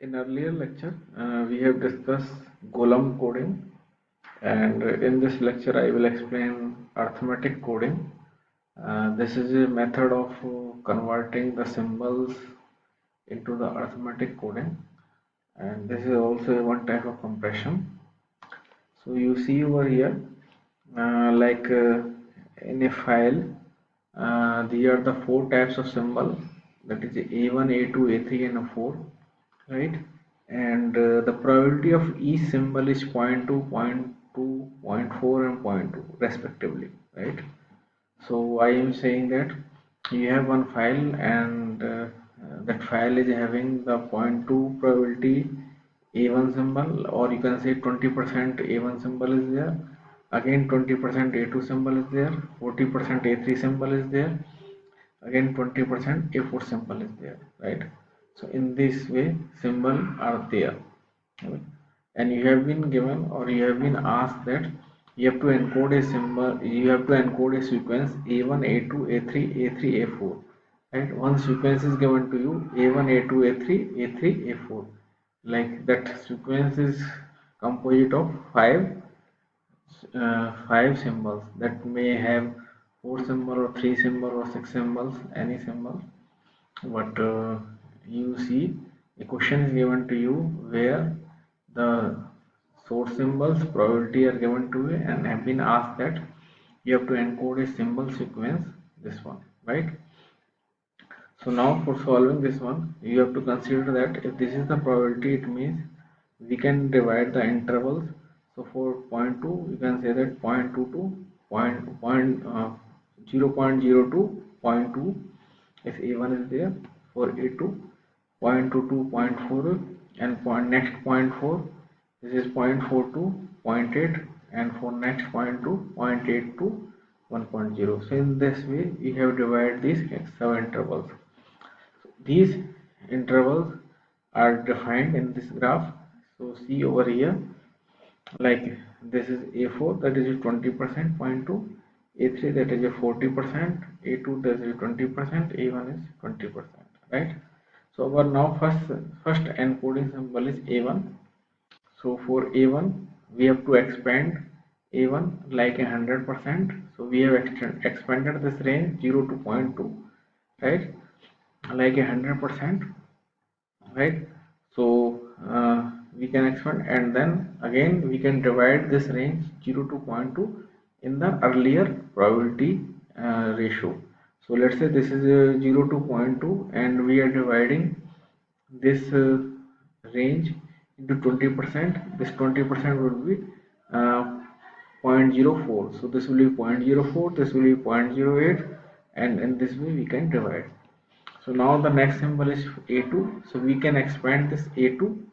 In earlier lecture, we have discussed Golem coding, and in this lecture, I will explain arithmetic coding. This is a method of converting the symbols into the arithmetic coding, and this is also one type of compression. So you see over here, in a file, these are the four types of symbol, that is A1, A2, A3, and A4, right? And the probability of each symbol is 0.2, 0.2, 0.4, and zero point 0.2 respectively, right? So I am saying that you have one file, and that file is having the 0.2 probability A1 symbol, or you can say 20% A1 symbol is there, again 20% A2 symbol is there, 40% A3 symbol is there, again 20% A4 symbol is there, right? So in this way symbol are there, right? And you have been given, or you have been asked, that you have to encode a symbol, you have to encode a sequence A1, A2, A3, A3, A4, right? One sequence is given to you, A1, A2, A3, A3, A4, like that sequence is composite of five symbols, that may have four symbol or three symbol or six symbols, any symbol. But you see, a question is given to you where the source symbols probability are given to you, and have been asked that you have to encode a symbol sequence, this one, right? So now for solving this one, you have to consider that if this is the probability, it means we can divide the intervals. So for zero point 0.2, you can say that 0.22, 0.02, zero point 0.2 if A1 is there. For A2, 0.22, zero point 0.4, and next 0.4, this is 0.42, zero point 0.8, and for next 0.2, 0.82, 1.0. So in this way, we have divided these sub-intervals. These intervals are defined in this graph. So see over here, like this is A4, that is 20%, 0.2, A3, that is a 40%, A2, that is 20%, A1 is 20%, right? So our now first encoding symbol is A1. So for A1, we have to expand A1 like 100%. So we have expanded this range 0 to 0.2, right? Like 100%, right? So we can expand, and then again we can divide this range 0 to 0.2 in the earlier probability ratio. So let's say this is 0 to 0.2, and we are dividing this range into 20%. This 20% would be uh, 0.04. So this will be 0.04, this will be 0.08, and in this way we can divide. So now the next symbol is A2. So we can expand this A2,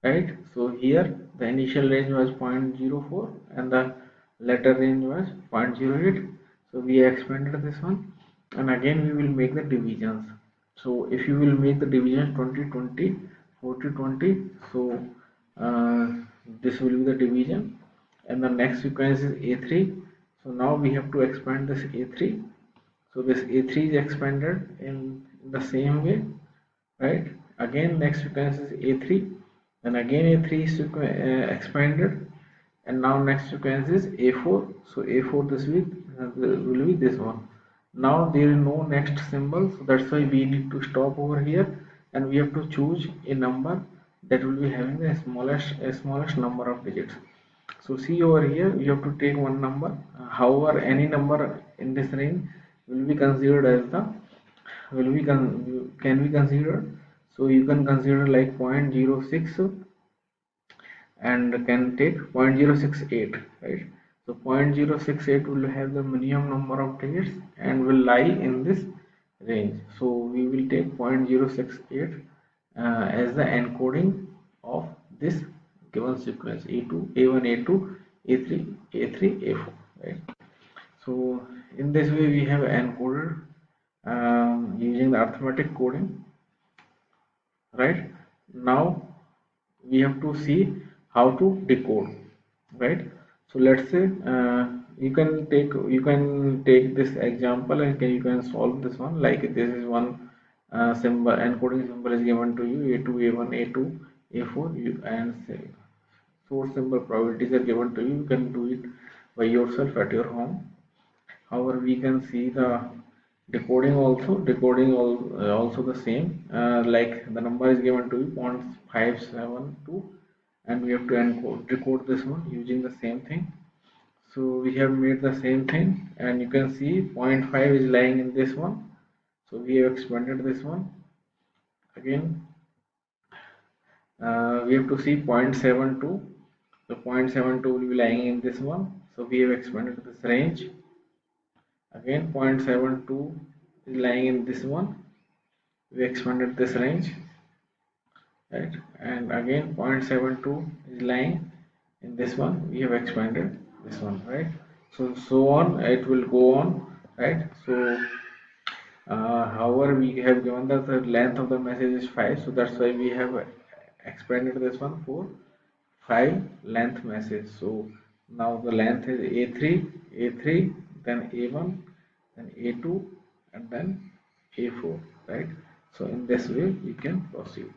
right? So here the initial range was 0.04 and the later range was 0.08. So we expanded this one, and again we will make the divisions. So if you will make the division 20, 20, 40, 20, so uh, this will be the division, and the next sequence is A3. So now we have to expand this A3. So this A3 is expanded in the same way, right? Again next sequence is A3, and again A3 is expanded, and now next sequence is A4. So A4, this will be this one. Now there is no next symbol, so that's why we need to stop over here, and we have to choose a number that will be having the smallest number of digits. So see over here, you have to take one number. However, any number in this range will be considered as the can be considered. So you can consider like 0.06, and can take 0.068, right? So 0.068 will have the minimum number of digits and will lie in this range. So we will take 0.068 as the encoding of this given sequence A2, A1, A2, A3, A3, A4, right? So in this way we have encoded using the arithmetic coding, right? Now we have to see how to decode, right? So let's say you can take this example, and you can solve this one. Like this is one symbol encoding symbol is given to you, A2, A1, A2, A4, and source symbol probabilities are given to you. You can do it by yourself at your home. However, we can see the decoding also. Decoding also the same. Like the number is given to you 0.572, and we have to encode decode this one using the same thing. So we have made the same thing, and you can see 0.5 is lying in this one. So we have expanded this one again. We have to see 0.72. The 0.72 will be lying in this one. So we have expanded this range. Again 0.72 is lying in this one. We expanded this range, right? And again 0.72 is lying in this one. We have expanded this one, right? So on it will go on, right? So however, we have given that the length of the message is 5, so that's why we have expanded this one for 5 length message. So now the length is A3, then A1, then A2, and then A4, right? So in this way we can proceed.